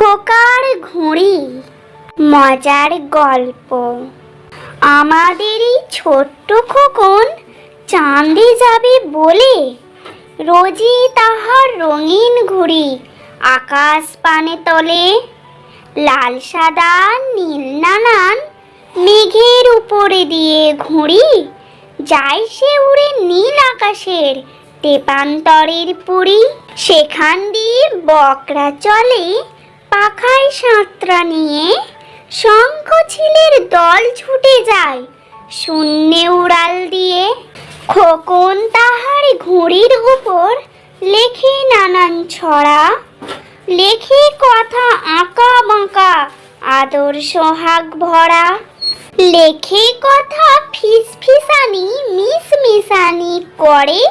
খোকার ঘুড়ি। মজার গল্প। আমাদেরই ছোট্ট খোকন চাঁদে যাবে বলে রোজই তাহার রঙিন ঘুড়ি আকাশ পানে তোলে। লাল সাদা নীল নানান মেঘের উপরে দিয়ে ঘুড়ি যায় সে উড়ে নীল আকাশের তেপান্তরের পুরী। সেখান দিয়ে বকরা চলে পাখায় সাঁতরা নিয়ে, শঙ্খ ছিলের দল ছুটে যায় শূন্যে উড়াল দিয়ে। খোকন তাহার ঘুড়ির উপর লেখে নানান ছড়া, লেখে কথা আঁকা বাঁকা আদর সোহাগ ভরা। লেখে কথা ফিসফিসানি মিশমিশানি করে,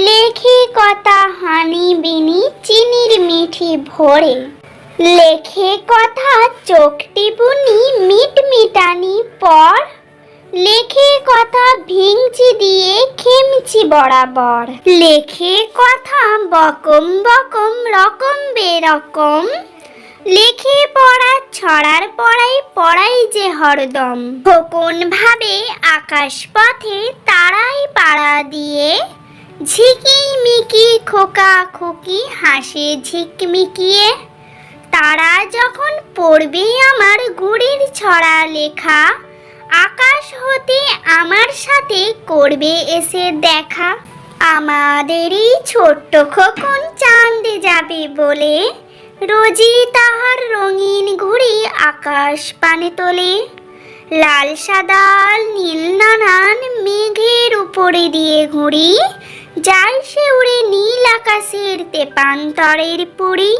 লেখে কথা হানি বিনি চিনির মিঠি ভরে। লেখে কথা চোখ টিপুনি মিটমিটানি পর, লেখে কথা ভিংচি দিয়ে খেমচি বরাবর। লেখে কথা বকম বকম রকম বেরকম, লেখে পড়া ছড়ার পড়াই যে হরদম। খোকন ভাবে আকাশ পথে তারাই পাড়া দিয়ে, ঝিকিমিকি খোকা খুকি হাসে ঝিকমিকিয়ে। তারা যখন পড়বে আমার ঘুড়ির ছড়া লেখা, আকাশ হতে আমার সাথে করবে এসে দেখা। আমাদেরই ছোট্ট খোকন চাঁদে যাবে বলে রোজই তাহার রঙিন ঘুড়ি আকাশ পানে তোলে। লাল সাদা নীল নানান মেঘের উপরে দিয়ে ঘুড়ি যায় সে উড়ে নীল আকাশের তেপান্তরের পুরী।